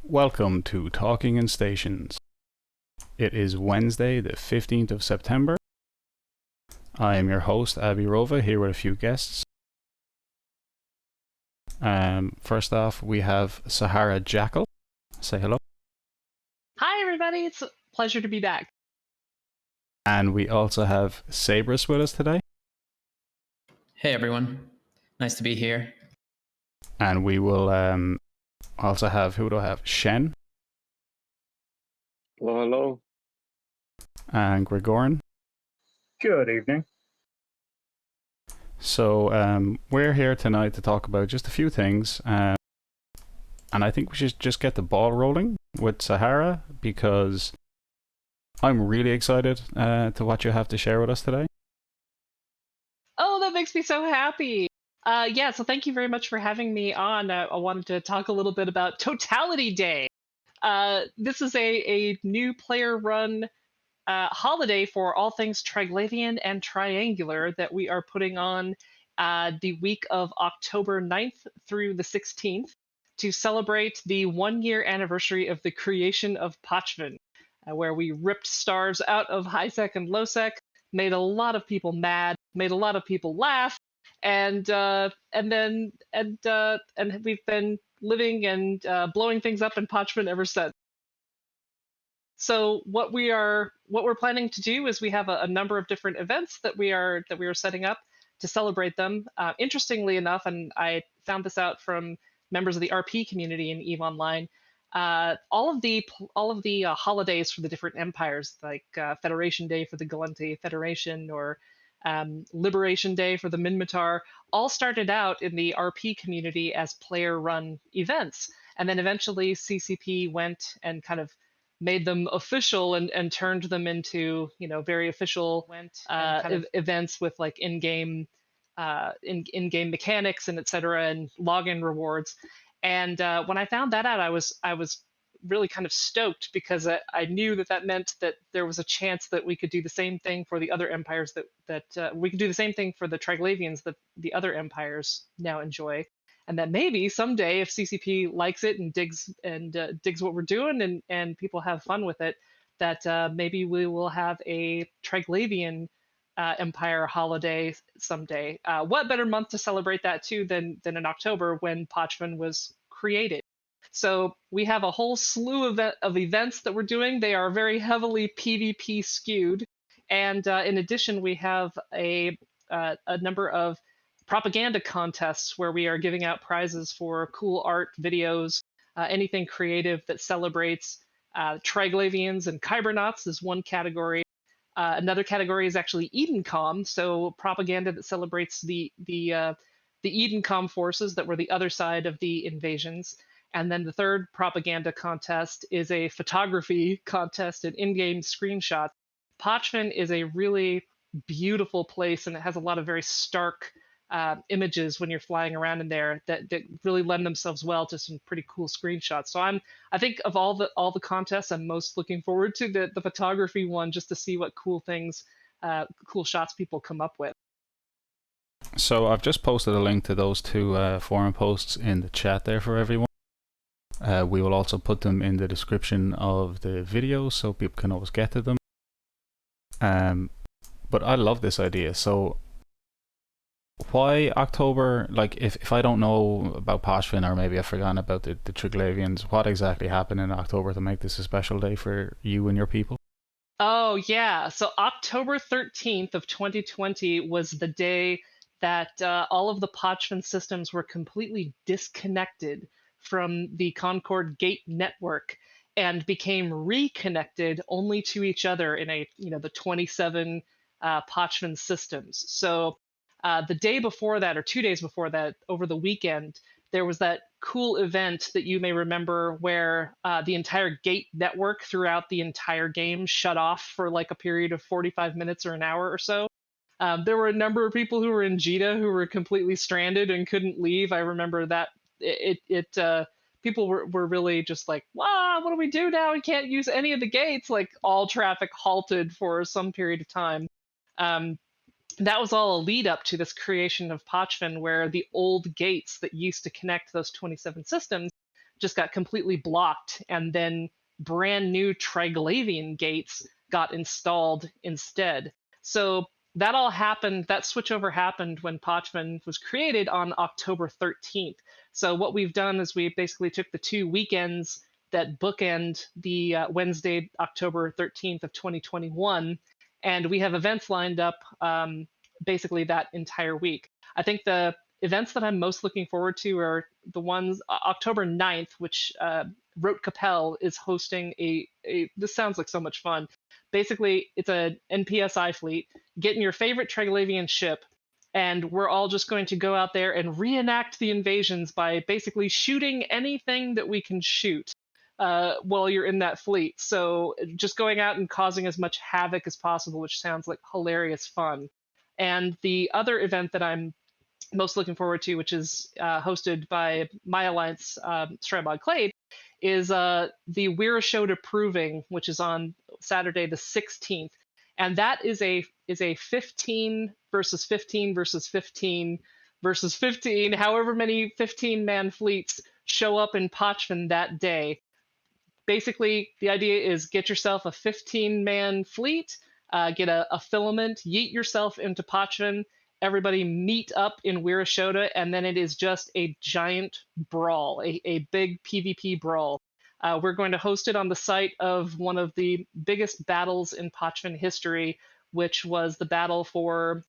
Welcome to Talking in Stations. It is Wednesday, the 15th of September. I am your host, Abbie Rova, here with a few guests. First off, we have Sahara Jackal. Say hello. Hi, everybody. It's a pleasure to be back. And we also have Sabreus with us today. Hey, everyone. Nice to be here. And we will also have, who do I have? Shen. Hello, hello. And Gergoran. Good evening. So we're here tonight to talk about just a few things. And I think we should just get the ball rolling with Sahara, because I'm really excited to what you have to share with us today. Oh, that makes me so happy. Yeah, so thank you very much for having me on. I wanted to talk a little bit about Totality Day. This is a new player-run holiday for all things Triglavian and Triangular that we are putting on the week of October 9th through the 16th to celebrate the 1-year anniversary of the creation of Pochven, where we ripped stars out of high-sec and low-sec, made a lot of people mad, made a lot of people laugh, and we've been living and blowing things up in Pochven ever since. So what we're planning to do is we have a number of different events that we are setting up to celebrate them. Interestingly enough, and I found this out from members of the RP community in EVE Online, all of the holidays for the different empires, like Federation Day for the Galente Federation, or Liberation Day for the Minmatar, all started out in the RP community as player-run events, and then eventually CCP went and kind of made them official and turned them into, very official events with like in-game mechanics and etc. and login rewards. And when I found that out, I was really kind of stoked, because I knew that meant that there was a chance that we could do the same thing for the other empires, that we could do the same thing for the Triglavians that the other empires now enjoy. And that maybe someday, if CCP likes it and digs what we're doing, and people have fun with it, that maybe we will have a Triglavian Empire holiday someday. What better month to celebrate that too than in October, when Pochven was created? So we have a whole slew of events that we're doing. They are very heavily PvP skewed, and in addition, we have a number of propaganda contests where we are giving out prizes for cool art, videos, anything creative that celebrates Triglavians and Kybernauts is one category. Another category is actually Edencom, so propaganda that celebrates the Edencom forces that were the other side of the invasions. And then the third propaganda contest is a photography contest and in-game screenshots. Pochven is a really beautiful place, and it has a lot of very stark images when you're flying around in there that really lend themselves well to some pretty cool screenshots. So I think of all the contests, I'm most looking forward to the photography one, just to see what cool things, cool shots people come up with. So I've just posted a link to those two forum posts in the chat there for everyone. We will also put them in the description of the video so people can always get to them. But I love this idea. So why October? Like, if I don't know about Pochven, or maybe I've forgotten about the Triglavians, what exactly happened in October to make this a special day for you and your people? Oh, yeah. So October 13th of 2020 was the day that all of the Pochven systems were completely disconnected from the Concord Gate network and became reconnected only to each other in the 27 Pochven systems. So the day before that, or 2 days before that, over the weekend, there was that cool event that you may remember where the entire Gate network throughout the entire game shut off for like a period of 45 minutes or an hour or so. There were a number of people who were in Jita who were completely stranded and couldn't leave. I remember that it people were really just like, wow, what do we do now? We can't use any of the gates. Like all traffic halted for some period of time. Um, that was all a lead up to this creation of Pochven, where the old gates that used to connect those 27 systems just got completely blocked, and then brand new Triglavian gates got installed instead. So that all happened, that switchover happened when Pochven was created on October 13th. So what we've done is we basically took the 2 weekends that bookend the Wednesday, October 13th of 2021, and we have events lined up basically that entire week. I think the events that I'm most looking forward to are the ones October 9th, which Rote Capel is hosting this sounds like so much fun. Basically, it's a NPSI fleet. Get in your favorite Triglavian ship, and we're all just going to go out there and reenact the invasions by basically shooting anything that we can shoot while you're in that fleet. So just going out and causing as much havoc as possible, which sounds like hilarious fun. And the other event that I'm most looking forward to, which is hosted by my alliance, Strabog Clade, is the Weirashota Proving, which is on Saturday the 16th. And that is a 15 versus 15 versus 15 versus 15, however many 15-man fleets show up in Pochven that day. Basically, the idea is get yourself a 15-man fleet, get a filament, yeet yourself into Pochven, everybody meet up in Weirashota, and then it is just a giant brawl, a big PvP brawl. We're going to host it on the site of one of the biggest battles in Pochven history, which was the battle for.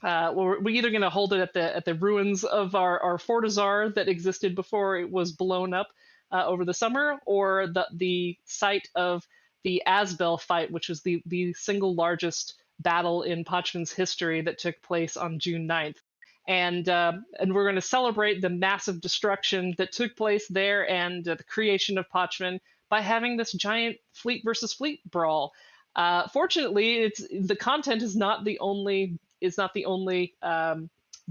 We're either going to hold it at the ruins of our Fortizar that existed before it was blown up over the summer, or the site of the Asbel fight, which was the single largest battle in Pochven's history that took place on June 9th. And we're going to celebrate the massive destruction that took place there and the creation of Pochven by having this giant fleet versus fleet brawl. Fortunately, the content is not the only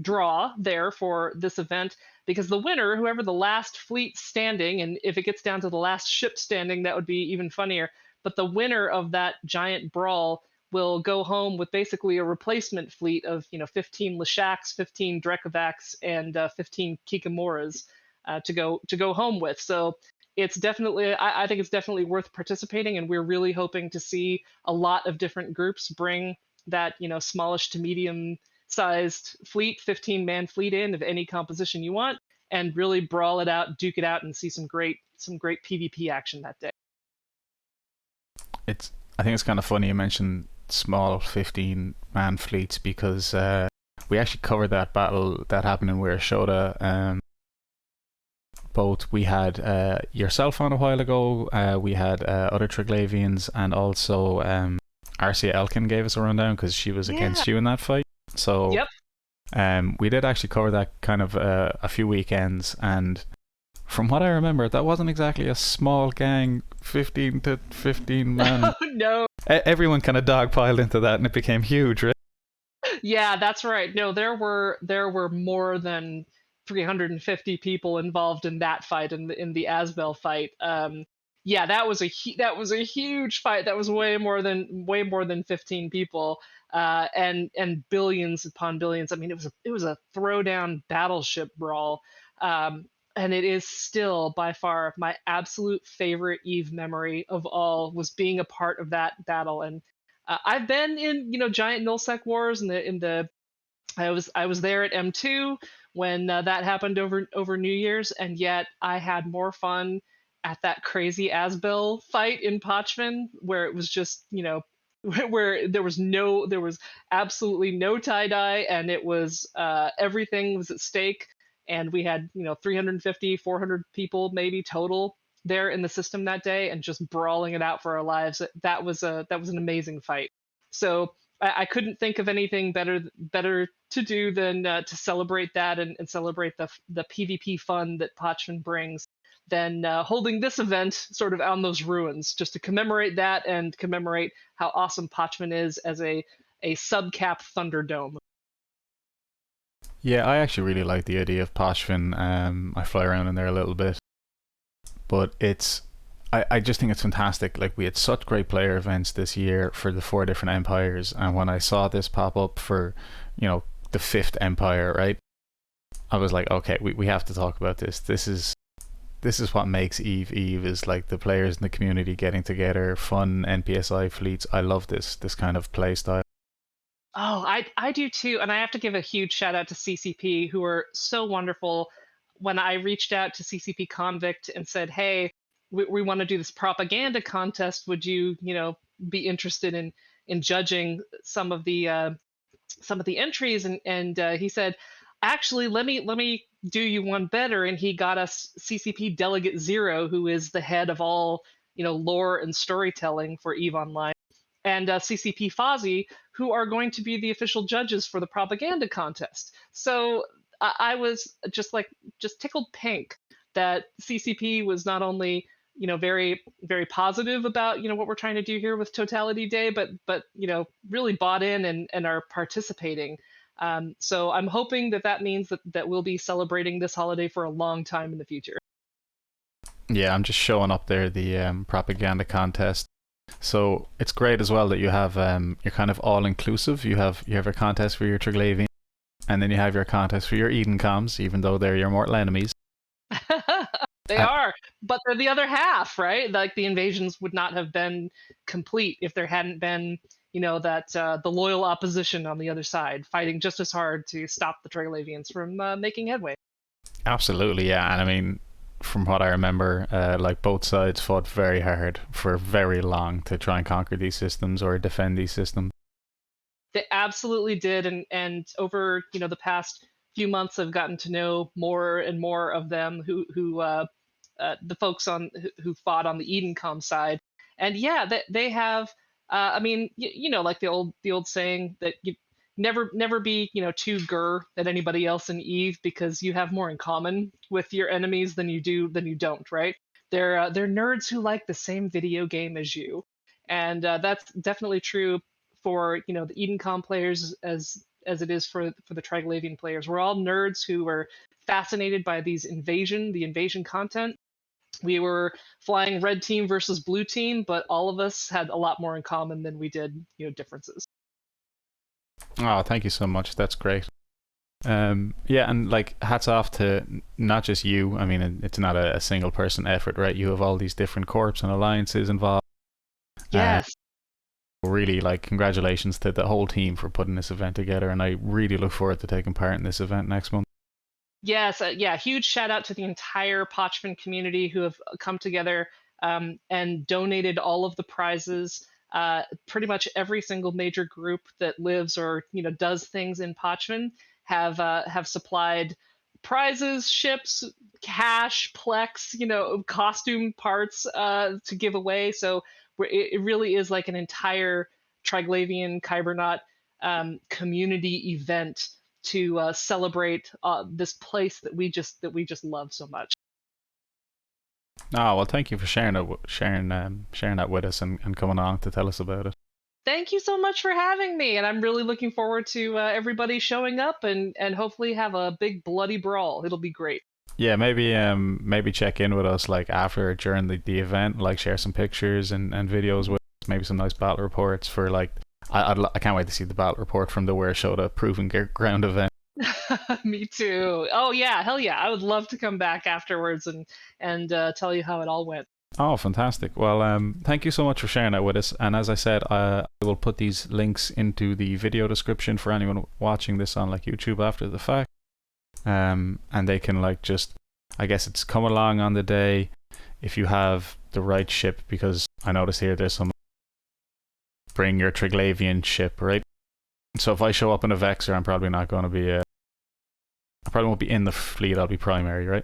draw there for this event, because the winner, whoever the last fleet standing, and if it gets down to the last ship standing, that would be even funnier. But the winner of that giant brawl will go home with basically a replacement fleet of 15 Leshaks, 15 Drekavacs, and 15 Kikamuras to go home with. So it's definitely, I think it's definitely worth participating, and we're really hoping to see a lot of different groups bring that smallish to medium sized fleet, 15-man fleet in of any composition you want, and really brawl it out, duke it out, and see some great PvP action that day. I think it's kind of funny you mentioned small 15-man fleets, because we actually covered that battle that happened in Weirashota. Both we had yourself on a while ago, we had other Triglavians, and also Arcia Elkin gave us a rundown because she was against you in that fight. So yep. We did actually cover that kind of a few weekends, and from what I remember, that wasn't exactly a small gang, 15 to 15 man. No. Everyone kind of dogpiled into that, and it became huge, right? Yeah, that's right. No, there were more than 350 people involved in that fight, in the Asbel fight. Yeah, that was a huge fight. That was way more than 15 people, and billions upon billions. I mean, it was a throwdown battleship brawl. And it is still by far my absolute favorite Eve memory of all, was being a part of that battle. And I've been in giant Nullsec wars I was there at M2 when that happened over New Year's, and yet I had more fun at that crazy Asbel fight in Pochven, where it was just where there was absolutely no tie-dye, and it was everything was at stake. And we had 350 400 people maybe total there in the system that day, and just brawling it out for our lives. That was an amazing fight. So I couldn't think of anything better to do than to celebrate that and celebrate the PvP fun that Pochven brings, than holding this event sort of on those ruins, just to commemorate that and commemorate how awesome Pochven is as a subcap Thunderdome. Yeah, I actually really like the idea of Pochven. I fly around in there a little bit. but I just think it's fantastic. Like, we had such great player events this year for the 4 different empires, and when I saw this pop up for, the 5th empire, right? I was like, okay, we have to talk about this. This is what makes Eve Eve, is like the players in the community getting together, fun NPSI fleets. I love this kind of play style. Oh, I do too. And I have to give a huge shout out to CCP, who were so wonderful. When I reached out to CCP Convict and said, hey, we want to do this propaganda contest. Would you, be interested in judging some of the entries? And he said, actually, let me do you one better. And he got us CCP Delegate Zero, who is the head of all, lore and storytelling for EVE Online, and CCP Fozzie, who are going to be the official judges for the propaganda contest. So I was just tickled pink that CCP was not only very very positive about what we're trying to do here with Totality Day, but really bought in and are participating. So I'm hoping that means that we'll be celebrating this holiday for a long time in the future. Yeah, I'm just showing up there the propaganda contest. So it's great as well that you have you're kind of all inclusive. You have a contest for your Triglavian, and then you have your contest for your Eden comms, even though they're your mortal enemies. They are, but they're the other half, right? Like, the invasions would not have been complete if there hadn't been, that the loyal opposition on the other side fighting just as hard to stop the Triglavians from making headway. Absolutely, yeah. And I mean, from what I remember, like, both sides fought very hard for very long to try and conquer these systems or defend these systems. They absolutely did, and over the past few months, I've gotten to know more and more of them, who the folks who fought on the Edencom side, and yeah, they have. I mean, like the old saying that you never be too gur than anybody else in Eve, because you have more in common with your enemies than you don't, right? They're nerds who like the same video game as you, and that's definitely true for the Edencom players as it is for the Triglavian players. We're all nerds who are fascinated by the invasion content. We were flying red team versus blue team, but all of us had a lot more in common than we did, differences. Oh, thank you so much. That's great. Yeah, and like, hats off to not just you. I mean, it's not a single person effort, right? You have all these different corps and alliances involved. Yes. Really, like, congratulations to the whole team for putting this event together, and I really look forward to taking part in this event next month. Yes, yeah, huge shout out to the entire Pochven community who have come together and donated all of the prizes. Pretty much every single major group that lives or does things in Pochven have supplied prizes, ships, cash, plex, costume parts to give away. So it really is like an entire Triglavian Kybernaut community event to celebrate this place that we just love so much. Oh, well, thank you for sharing that with us and coming on to tell us about it. Thank you so much for having me, and I'm really looking forward to everybody showing up and hopefully have a big bloody brawl. It'll be great. Yeah, maybe check in with us, like, after or during the event, like, share some pictures and videos with us, maybe some nice battle reports for, like, I can't wait to see the battle report from the Where Showed Proving Ground event. Me too. Oh yeah, hell yeah! I would love to come back afterwards and tell you how it all went. Oh, fantastic. Well, thank you so much for sharing that with us. And as I said, I will put these links into the video description for anyone watching this on, like, YouTube after the fact. And they can, like, just, I guess it's come along on the day if you have the right ship, because I notice here there's some bring your Triglavian ship, right? So if I show up in a Vexer, I'm probably not going to be I probably won't be in the fleet. I'll be primary, right?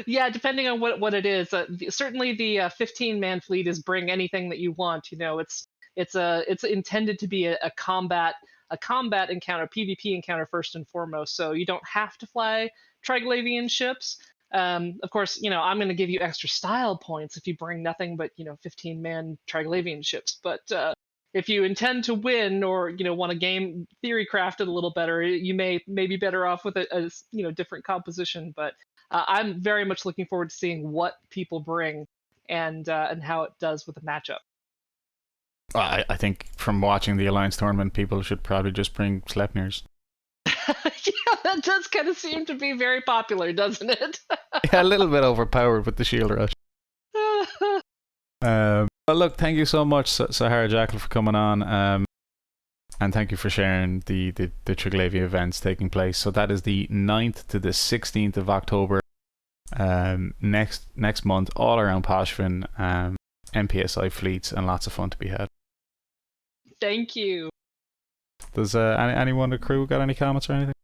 Yeah, depending on what it is. Certainly the 15-man fleet is bring anything that you want. It's intended to be a combat encounter, PvP encounter first and foremost. So you don't have to fly Triglavian ships. Of course, I'm going to give you extra style points if you bring nothing but 15-man Triglavian ships. But if you intend to win or want to game theory craft it a little better, you may be better off with a different composition. But I'm very much looking forward to seeing what people bring and how it does with the matchup. I think from watching the Alliance tournament, people should probably just bring Sleipnirs. Yeah, that does kind of seem to be very popular, doesn't it? Yeah, a little bit overpowered with the shield rush. But look, thank you so much, Sahara Jackal, for coming on. And thank you for sharing the Triglavian events taking place. So that is the 9th to the 16th of October. Next month, all around Pochven, MPSI fleets, and lots of fun to be had. Thank you. Does anyone in the crew got any comments or anything?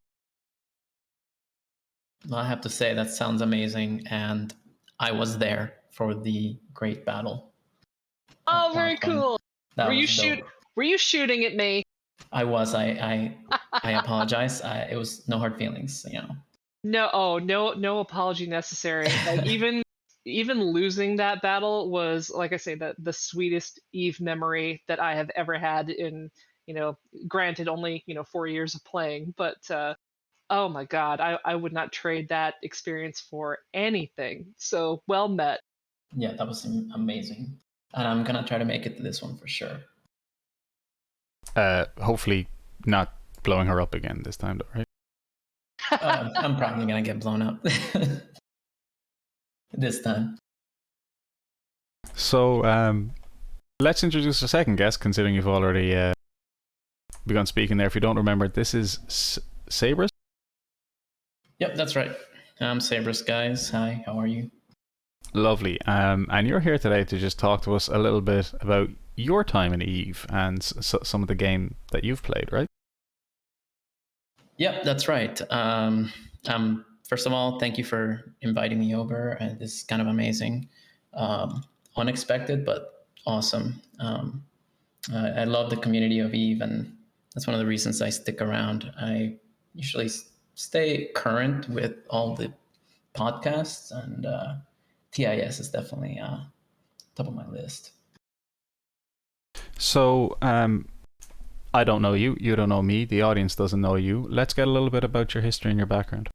I have to say that sounds amazing, and I was there for the great battle. Oh, very cool. Were you shooting at me? I was. I apologize. It was no hard feelings, you know. No apology necessary. Like, even losing that battle was, like I say, the sweetest Eve memory that I have ever had in, granted only 4 years of playing, but oh my god, I would not trade that experience for anything. So well met. Yeah, that was amazing, and I'm gonna try to make it to this one for sure. Hopefully not blowing her up again this time, though, right? I'm probably gonna get blown up this time. So let's introduce our second guest, considering you've already begun speaking there. If you don't remember, this is Sabreus. Yep, that's right. I'm Sabreus, guys. Hi, how are you? Lovely. And you're here today to just talk to us a little bit about your time in Eve and some of the game that you've played, right? Yep, that's right. First of all, thank you for inviting me over. This is kind of amazing. Unexpected, but awesome. I love the community of Eve, and that's one of the reasons I stick around. I usually stay current with all the podcasts, and TIS is definitely top of my list. So, I don't know you, you don't know me, the audience doesn't know you. Let's get a little bit about your history and your background.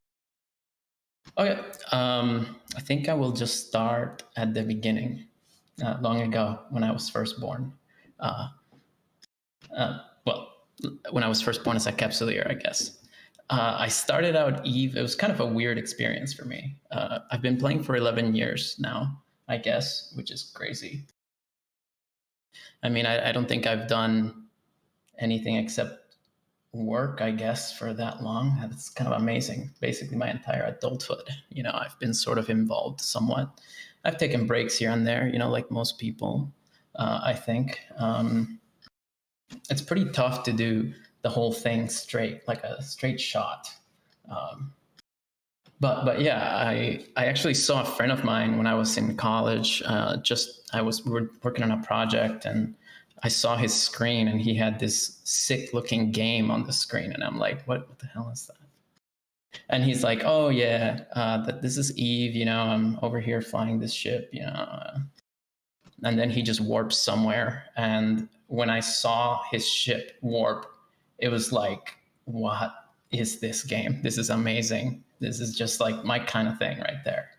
Okay, I think I will just start at the beginning, long ago when I was first born. Well, when I was first born as a Capsuleer, I guess. I started out Eve. It was kind of a weird experience for me. I've been playing for 11 years now, I guess, which is crazy. I mean, I don't think I've done anything except work, I guess, for that long. That's kind of amazing. Basically, my entire adulthood, I've been sort of involved somewhat. I've taken breaks here and there, like most people, I think. It's pretty tough to do the whole thing straight, like a straight shot. But yeah, I actually saw a friend of mine when I was in college. We were working on a project, and I saw his screen, and he had this sick looking game on the screen, and I'm like, what the hell is that? And he's like, oh yeah, this is Eve, I'm over here flying this ship, and then he just warps somewhere. And when I saw his ship warp, it was like, what is this game? This is amazing. This is just like my kind of thing right there.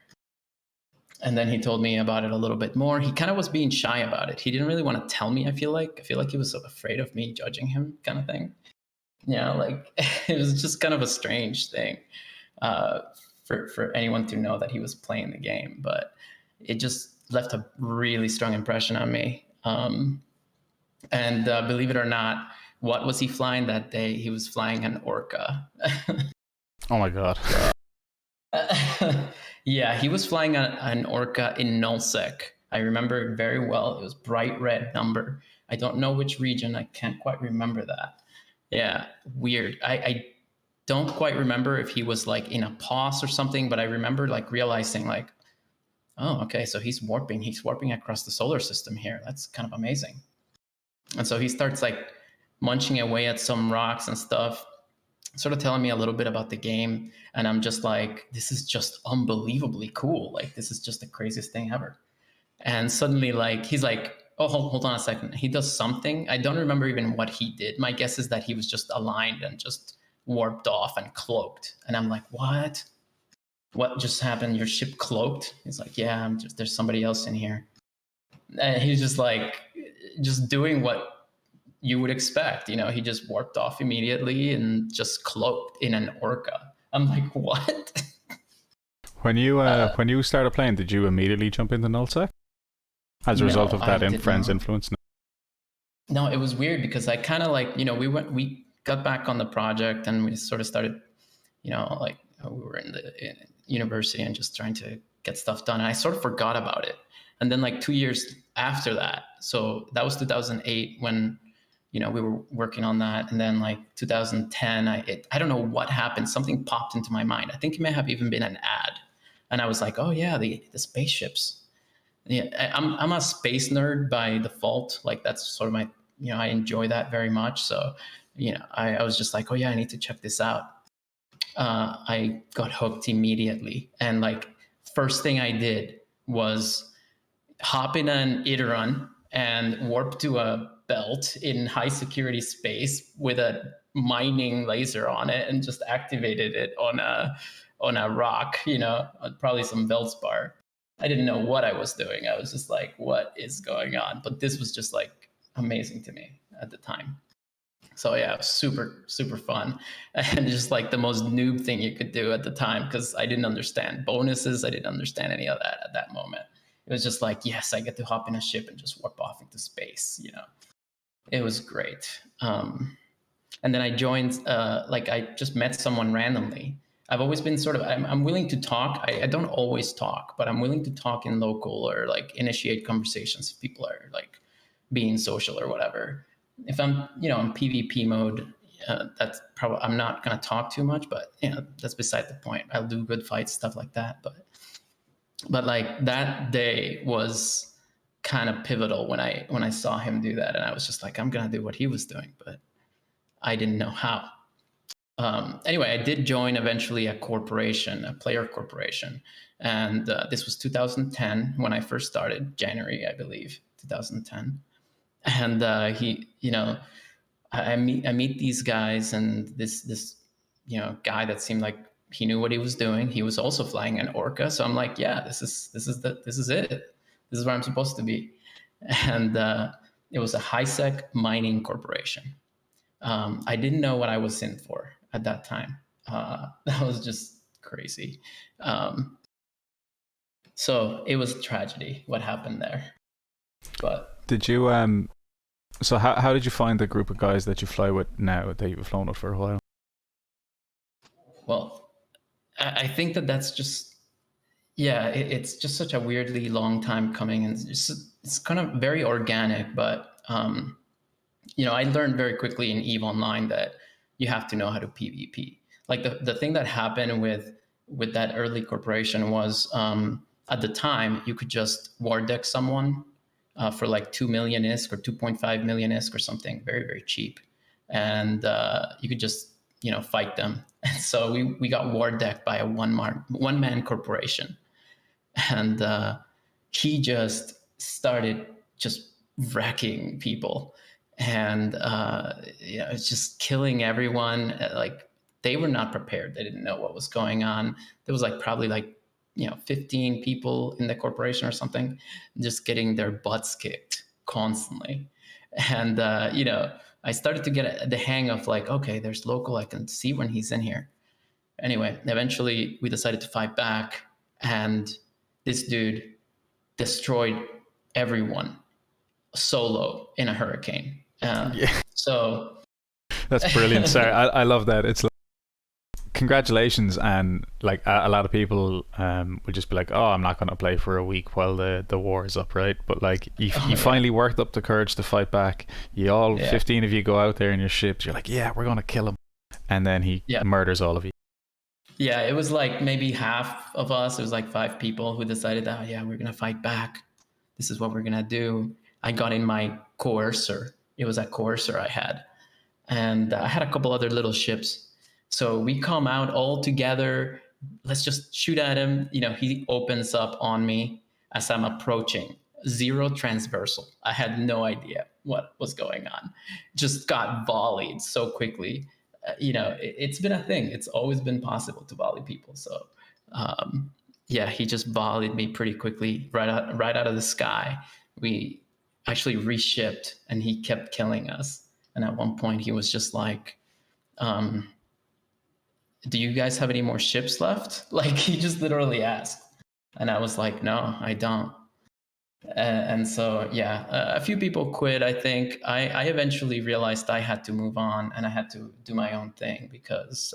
And then he told me about it a little bit more. He kind of was being shy about it. He didn't really want to tell me, I feel like he was afraid of me judging him, kind of thing. Like it was just kind of a strange thing for anyone to know that he was playing the game. But it just left a really strong impression on me. And believe it or not, what was he flying that day? He was flying an Orca. Oh my god. Yeah, he was flying an Orca in Nullsec. I remember it very well. It was bright red number. I don't know which region. I can't quite remember that. Yeah, weird. I don't quite remember if he was like in a pause or something, but I remember like realizing like, oh, okay, so he's warping. He's warping across the solar system here. That's kind of amazing. And so he starts like munching away at some rocks and stuff, sort of telling me a little bit about the game. And I'm just like, this is just unbelievably cool. Like, this is just the craziest thing ever. And suddenly, like, he's like, oh, hold on a second. He does something. I don't remember even what he did. My guess is that he was just aligned and just warped off and cloaked. And I'm like, what? what just happened? Your ship cloaked? He's like, yeah, there's somebody else in here. And he's just like, just doing what you would expect. He just warped off immediately and just cloaked in an orca. I'm like, what? When you started playing, did you immediately jump into Nullsec as a result of that friend's influence? No, it was weird because I kind of like, we got back on the project and we sort of started, like we were in university and just trying to get stuff done. And I sort of forgot about it. And then like 2 years after that, so that was 2008 when, we were working on that. And then like 2010, I don't know what happened. Something popped into my mind. I think it may have even been an ad. And I was like, oh yeah, the spaceships. Yeah, I'm a space nerd by default. Like that's sort of my, I enjoy that very much. So, I was just like, oh yeah, I need to check this out. I got hooked immediately. And like first thing I did was hop in an Iteron and warp to a belt in high security space with a mining laser on it and just activated it on a rock, probably some Veldspar. I didn't know what I was doing. I was just like, what is going on? But this was just like amazing to me at the time. So yeah, it was super, super fun. And just like the most noob thing you could do at the time, because I didn't understand bonuses. I didn't understand any of that at that moment. It was just like, yes, I get to hop in a ship and just warp off into space, It was great. And then I joined, like I just met someone randomly. I've always been sort of, I'm willing to talk. I don't always talk, but I'm willing to talk in local or like initiate conversations if people are like being social or whatever. If I'm, in PvP mode, that's probably, I'm not going to talk too much, but that's beside the point. I'll do good fights, stuff like that. But like that day was kind of pivotal when I saw him do that. And I was just like, I'm going to do what he was doing, but I didn't know how. Anyway, I did join eventually a player corporation. And this was 2010 when I first started, January, I believe, 2010. And I meet these guys and this guy that seemed like he knew what he was doing. He was also flying an orca. So I'm like, yeah, this is it. This is where I'm supposed to be. And it was a high-sec mining corporation. I didn't know what I was in for at that time. That was just crazy. So it was a tragedy what happened there. But did you so how did you find the group of guys that you fly with now that you've flown with for a while? Well, I think that's just, it's just such a weirdly long time coming, and it's kind of very organic, but I learned very quickly in EVE Online that you have to know how to PvP. Like the thing that happened with that early corporation was at the time you could just war deck someone for like 2 million ISK or 2.5 million ISK or something, very, very cheap. And you could just, fight them. And so we got war decked by a one-man corporation. And he just started just wrecking people. And it's just killing everyone. Like they were not prepared. They didn't know what was going on. There was like probably like 15 people in the corporation or something, just getting their butts kicked constantly. And I started to get the hang of like, okay, there's local. I can see when he's in here. Anyway, eventually we decided to fight back, and this dude destroyed everyone solo in a hurricane. So that's brilliant. Sorry, I love that. It's like, congratulations, and like a lot of people would just be like, oh, I'm not going to play for a week while the war is up, right? But like you finally worked up the courage to fight back. 15 of you go out there in your ships, you're like, yeah, we're going to kill him, and then he murders all of you. Yeah, it was like maybe half of us. It was like 5 people who decided that, we're going to fight back. This is what we're going to do. I got in my courser. It was a courser I had. And I had a couple other little ships. So we come out all together. Let's just shoot at him. He opens up on me as I'm approaching. 0 transversal. I had no idea what was going on. Just got volleyed so quickly. It's been a thing. It's always been possible to volley people. So yeah, he just volleyed me pretty quickly right out of the sky. We actually reshipped, and he kept killing us. And at one point, he was just like, "Do you guys have any more ships left?" Like, he just literally asked, and I was like, "No, I don't." And so, yeah, a few people quit. I think I eventually realized I had to move on, and I had to do my own thing because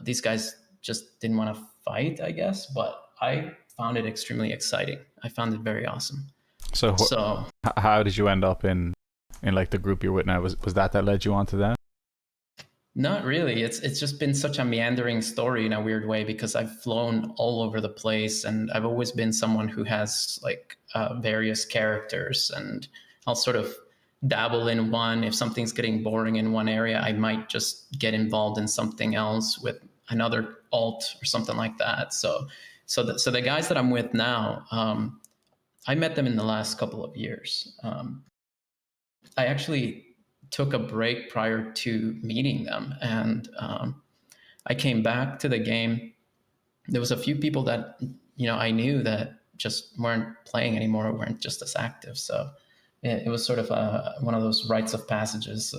these guys just didn't want to fight, I guess. But I found it extremely exciting. I found it very awesome. So how did you end up in like the group you're with now? Was that led you on to that? Not really. It's just been such a meandering story in a weird way because I've flown all over the place, and I've always been someone who has like various characters, and I'll sort of dabble in one. If something's getting boring in one area, I might just get involved in something else with another alt or something like that. So the guys that I'm with now, I met them in the last couple of years. I actually took a break prior to meeting them, and I came back to the game. There was a few people that I knew that just weren't playing anymore, weren't just as active. So it was sort of one of those rites of passages,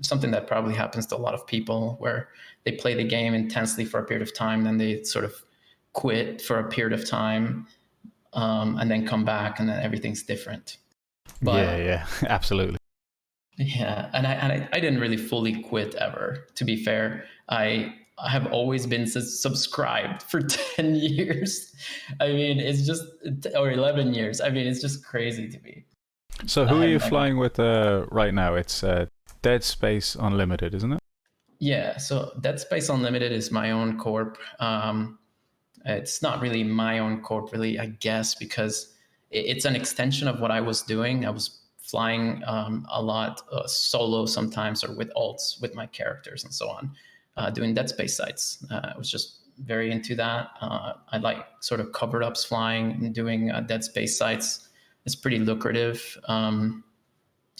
something that probably happens to a lot of people, where they play the game intensely for a period of time, then they sort of quit for a period of time, and then come back, and then everything's different. But, yeah, absolutely. Yeah, and I didn't really fully quit ever. To be fair, I have always been subscribed for 10 years. I mean, it's just, or 11 years. I mean, it's just crazy to me. So who are you flying with right now? It's Dead Space Unlimited, isn't it? Yeah, so Dead Space Unlimited is my own corp. It's not really my own corp, really, I guess, because it's an extension of what I was doing. I was flying a lot solo sometimes, or with alts with my characters and so on, doing Dead Space sites. I was just very into that. I like sort of covered ups flying and doing Dead Space sites. It's pretty lucrative.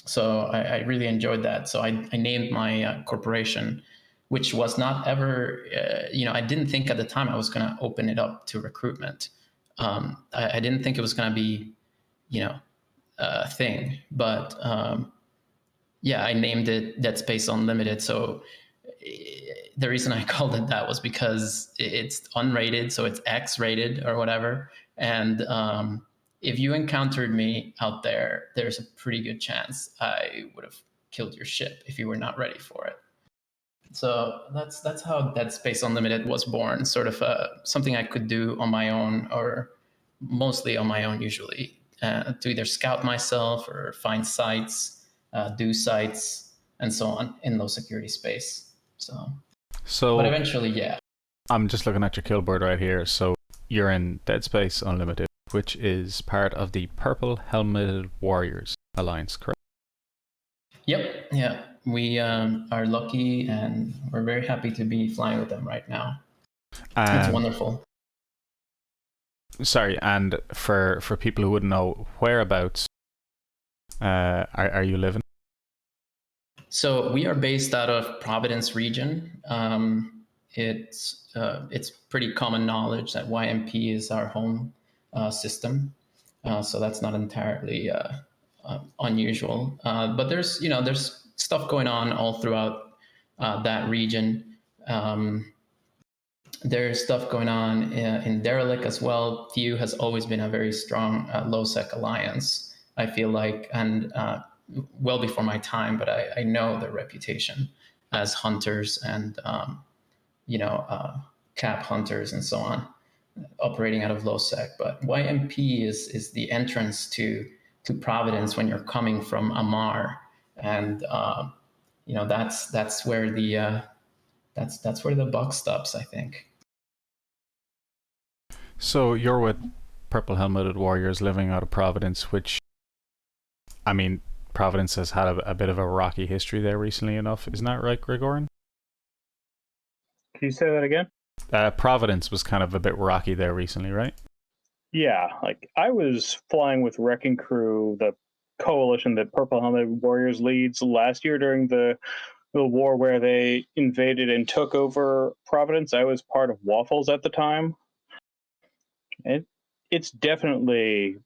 So I really enjoyed that. So I named my corporation, which was not ever, I didn't think at the time I was going to open it up to recruitment. I didn't think it was going to be, thing. But yeah, I named it Dead Space Unlimited. So the reason I called it that was because it's unrated, so it's X rated or whatever. And if you encountered me out there, there's a pretty good chance I would have killed your ship if you were not ready for it. So that's how Dead Space Unlimited was born, sort of something I could do on my own, or mostly on my own usually, to either scout myself or find sites, do sites, and so on in low security space. So but eventually, yeah. I'm just looking at your kill board right here. So you're in Dead Space Unlimited, which is part of the Purple Helmeted Warriors Alliance, correct? Yep, yeah. We are lucky, and we're very happy to be flying with them right now. It's wonderful. Sorry, and for people who wouldn't know, whereabouts are you living? So we are based out of Providence region. It's pretty common knowledge that YMP is our home system. So that's not entirely unusual. But there's stuff going on all throughout that region. There's stuff going on in Derelict as well. Few has always been a very strong low-sec alliance, I feel like, and well before my time, but I know their reputation as hunters and cap hunters and so on, operating out of low-sec. But YMP is the entrance to Providence when you're coming from Amar, and that's where the that's where the buck stops, I think. So you're with Purple Helmeted Warriors living out of Providence, which, I mean, Providence has had a bit of a rocky history there recently enough. Isn't that right, Gergoran? Can you say that again? Providence was kind of a bit rocky there recently, right? Yeah, like I was flying with Rekking Crew, the coalition that Purple Helmeted Warriors leads, last year during the the war where they invaded and took over Providence. I was part of Waffles at the time. It's definitely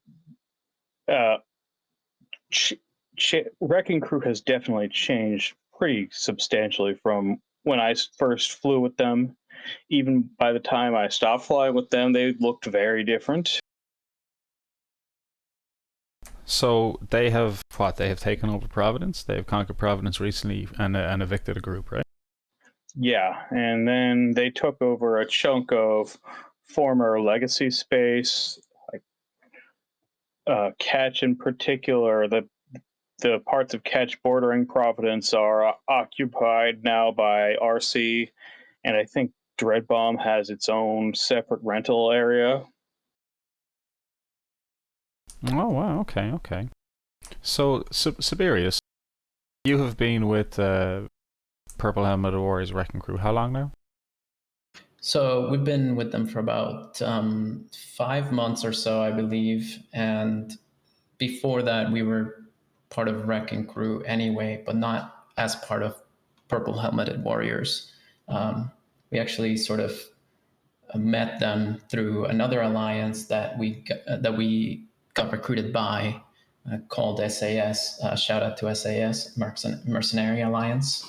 Rekking Crew has definitely changed pretty substantially from when I first flew with them. Even by the time I stopped flying with them, they looked very different. So they have what? They have taken over Providence. They have conquered Providence recently and evicted a group, right? Yeah, and then they took over a chunk of former Legacy space, like Catch in particular. The parts of Catch bordering Providence are occupied now by RC, and I think Dreadbomb has its own separate rental area. Oh wow, okay. So Sabreus, you have been with Purple Helmet Warriors Wrecking Crew how long now? So we've been with them for about 5 months or so, I believe. And before that, we were part of Wrecking Crew anyway, but not as part of Purple Helmeted Warriors. We actually sort of met them through another alliance that we got recruited by, called SAS. Shout out to SAS, Mercenary Alliance.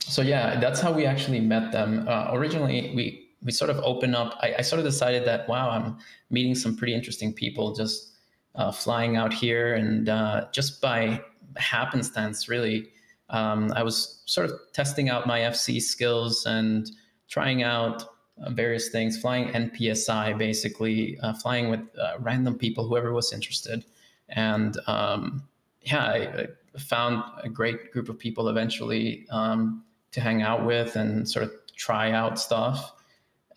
So yeah, that's how we actually met them. Originally, we sort of opened up. I sort of decided that, wow, I'm meeting some pretty interesting people just flying out here, and just by happenstance, really, I was sort of testing out my FC skills and trying out various things, flying NPSI, basically, flying with random people, whoever was interested. And yeah, I found a great group of people eventually to hang out with and sort of try out stuff.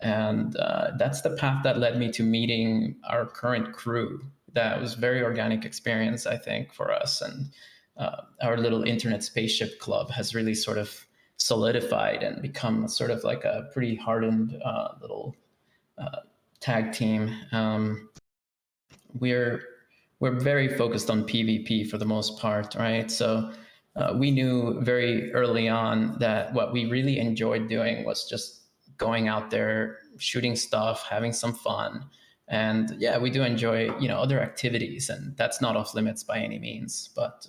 And that's the path that led me to meeting our current crew. That was a very organic experience, I think, for us. And our little internet spaceship club has really sort of solidified and become sort of like a pretty hardened little tag team. We're very focused on PvP for the most part, right? So we knew very early on that what we really enjoyed doing was just going out there, shooting stuff, having some fun. And yeah, we do enjoy, other activities, and that's not off limits by any means. But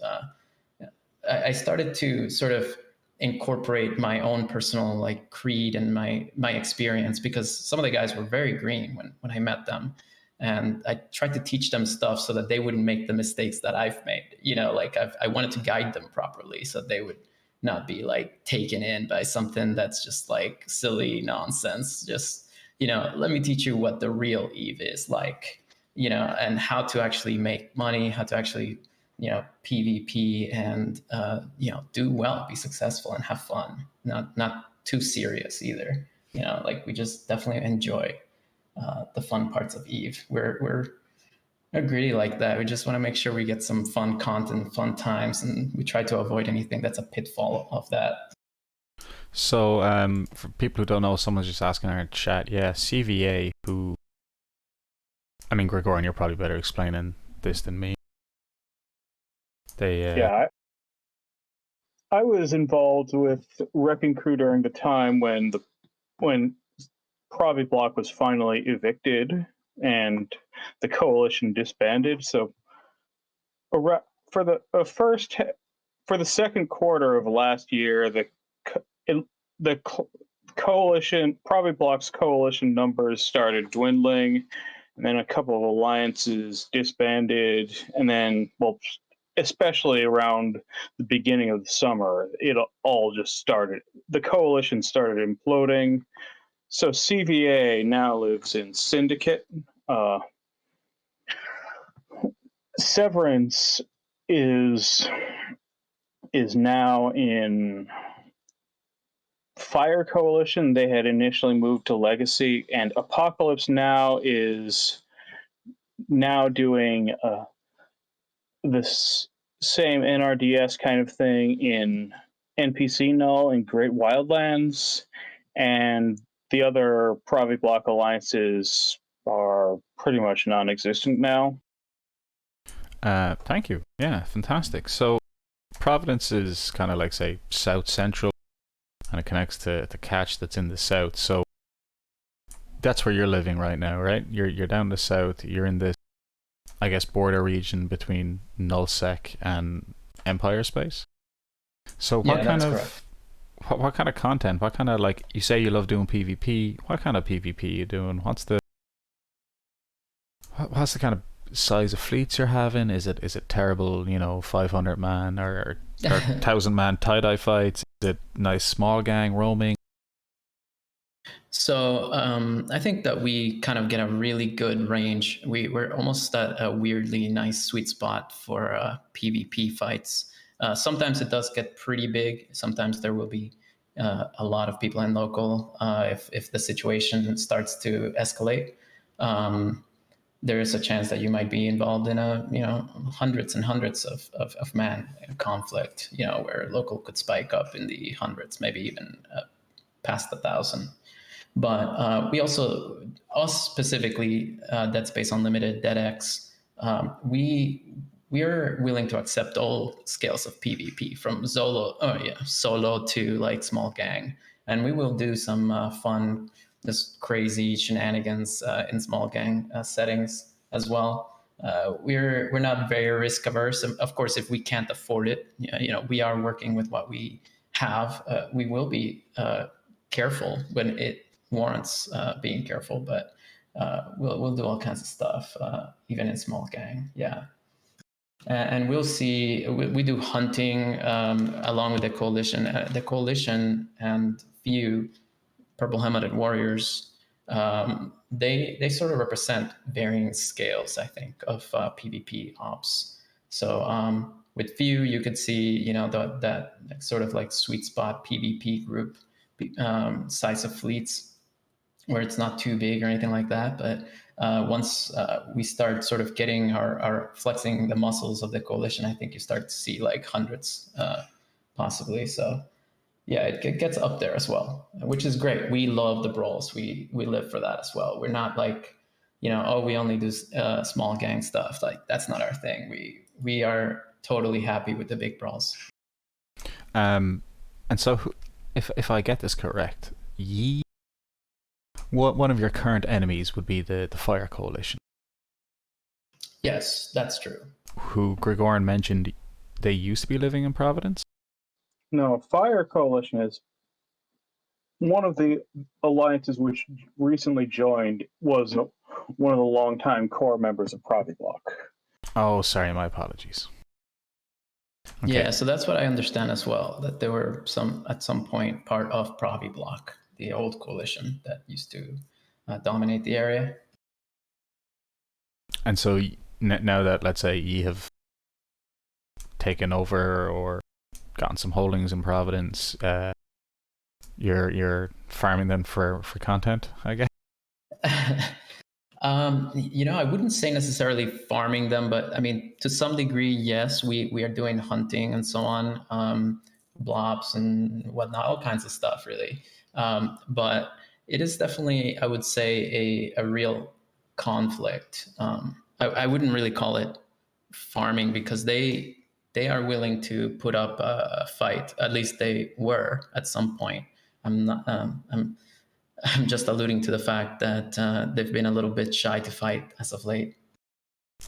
I started to sort of incorporate my own personal like creed and my experience, because some of the guys were very green when I met them. And I tried to teach them stuff so that they wouldn't make the mistakes that I've made. Like I wanted to guide them properly so they would not be like taken in by something that's just like silly nonsense. Just, let me teach you what the real Eve is like, and how to actually make money, how to actually, PvP and, do well, be successful and have fun. Not too serious either. Like we just definitely enjoy the fun parts of Eve. We're greedy like that. We just want to make sure we get some fun content, fun times, and we try to avoid anything that's a pitfall of that. So, for people who don't know, someone's just asking in our chat. Yeah, CVA. I mean, Gergoran, you're probably better explaining this than me. Yeah, I was involved with Wrecking Crew during the time when Provi Block was finally evicted and the coalition disbanded. So for the second quarter of last year, the coalition, Provi Block's coalition numbers started dwindling, and then a couple of alliances disbanded, and then, well, especially around the beginning of the summer, it all just started. The coalition started imploding. So CVA now lives in Syndicate. Severance is now in Fire Coalition. They had initially moved to Legacy, and Apocalypse Now is now doing this same NRDS kind of thing in NPC Null and Great Wildlands, and the other Provi Block alliances are pretty much non-existent now. Thank you. Yeah, fantastic. So, Providence is kind of like, say, south central, and it connects to the catch that's in the south. So that's where you're living right now, right? You're down the south. You're in this, I guess, border region between Nullsec and Empire space. So what Yeah, kind that's of correct. what kind of content? What kind of, like, you say you love doing PvP? What kind of PvP are you doing? What's the kind of size of fleets you're having? Is it terrible, 500 man or 1,000 man tie-dye fights? Is it nice small gang roaming? So I think that we kind of get a really good range. We're almost at a weirdly nice sweet spot for PvP fights. Sometimes it does get pretty big. Sometimes there will be a lot of people in local if the situation starts to escalate. There is a chance that you might be involved in hundreds and hundreds of man conflict, where local could spike up in the hundreds, maybe even past 1,000. But we also, us specifically, Dead Space Unlimited, DeadX, we are willing to accept all scales of PvP, from solo to like small gang, and we will do some fun, just crazy shenanigans in small gang settings as well. We're not very risk averse. Of course, if we can't afford it, we are working with what we have. We will be careful when it warrants being careful, but we'll do all kinds of stuff, even in small gang. Yeah. And we'll see. We do hunting along with the coalition. The coalition and few purple helmeted warriors. They sort of represent varying scales, I think, of PvP ops. So with few, you could see that sort of like sweet spot PvP group size of fleets, where it's not too big or anything like that. But once we start sort of getting our flexing the muscles of the coalition, I think you start to see like hundreds possibly. So yeah, it gets up there as well, which is great. We love the brawls. We live for that as well. We're not like, we only do small gang stuff. Like, that's not our thing. We are totally happy with the big brawls. And so, if I get this correct, one of your current enemies would be the Fire Coalition. Yes, that's true. Who Gergoran mentioned they used to be living in Providence? No, Fire Coalition is one of the alliances which recently joined, was one of the longtime core members of Provi Block. Oh, sorry, my apologies. Okay. Yeah, so that's what I understand as well, that there were at some point part of Provi Block, the old coalition that used to dominate the area. And so now that, let's say, ye have taken over or gotten some holdings in Providence, you're farming them for content, I guess? I wouldn't say necessarily farming them, but I mean, to some degree, yes, we are doing hunting and so on, blobs and whatnot, all kinds of stuff, really. But it is definitely, I would say, a real conflict. I wouldn't really call it farming, because they are willing to put up a fight. At least they were at some point. I'm just alluding to the fact that they've been a little bit shy to fight as of late.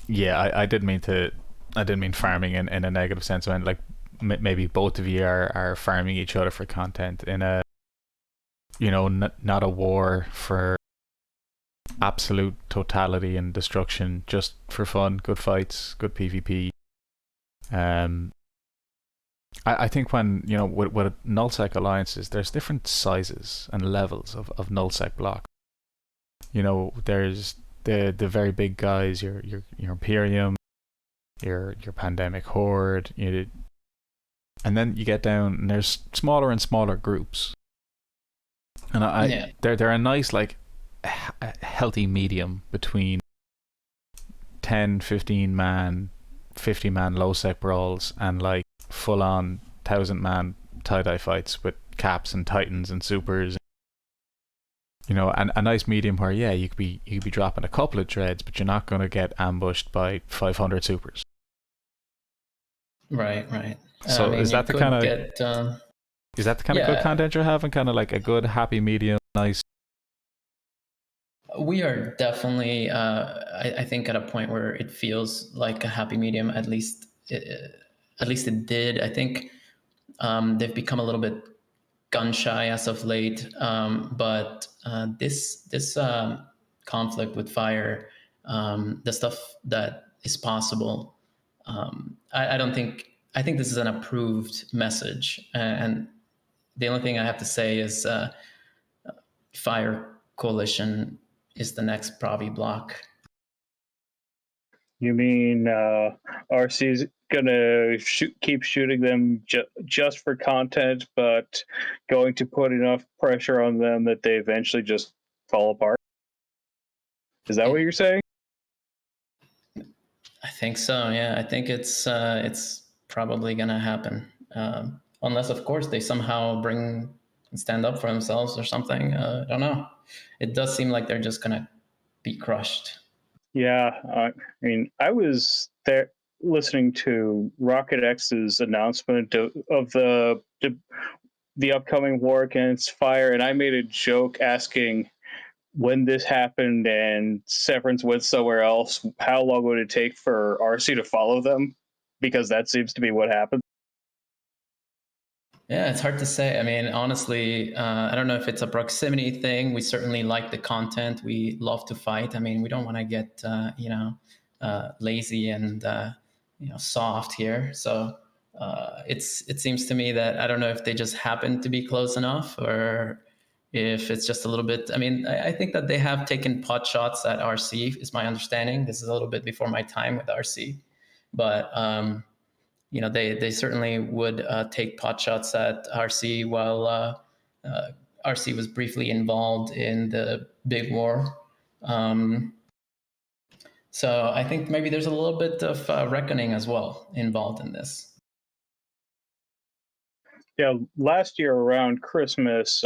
Yeah, I didn't mean farming in a negative sense. I mean, like, maybe both of you are farming each other for content in a, not a war for absolute totality and destruction, just for fun, good fights, good PvP. I think when, with Nullsec alliances, there's different sizes and levels of Nullsec block. There's the very big guys, your Imperium, your Pandemic Horde, and then you get down and there's smaller and smaller groups. And they're a nice, like, healthy medium between 10, 15 man, 50 man low sec brawls and like full on 1,000 man tie-dye fights with caps and titans and supers, and a nice medium where you could be dropping a couple of dreads, but you're not going to get ambushed by 500 supers. Right. So I mean, is you that the kind could of get is that the kind of good yeah. content you're having? Kind of like a good happy medium, nice. We are definitely, I think, at a point where it feels like a happy medium. At least it did. I think they've become a little bit gun shy as of late. But this conflict with fire, the stuff that is possible, I don't think. I think this is an approved message, and the only thing I have to say is Fire Coalition is the next Provi block. You mean RC's gonna keep shooting them just for content, but going to put enough pressure on them that they eventually just fall apart? Is that what you're saying? I think so. Yeah, I think it's probably gonna happen, unless, of course, they somehow stand up for themselves or something. I don't know. It does seem like they're just gonna be crushed. Yeah, I mean, I was there listening to Rocket X's announcement of the upcoming war against fire, and I made a joke asking when this happened and Severance went somewhere else, how long would it take for RC to follow them? Because that seems to be what happened. Yeah, it's hard to say. I mean, honestly, I don't know if it's a proximity thing. We certainly like the content. We love to fight. I mean, we don't want to get lazy and soft here. So it seems to me that I don't know if they just happen to be close enough, or if it's just a little bit. I mean, I think that they have taken pot shots at RC, is my understanding. This is a little bit before my time with RC, but they certainly would take pot shots at RC while RC was briefly involved in the big war. So I think maybe there's a little bit of reckoning as well involved in this. Yeah, last year around Christmas,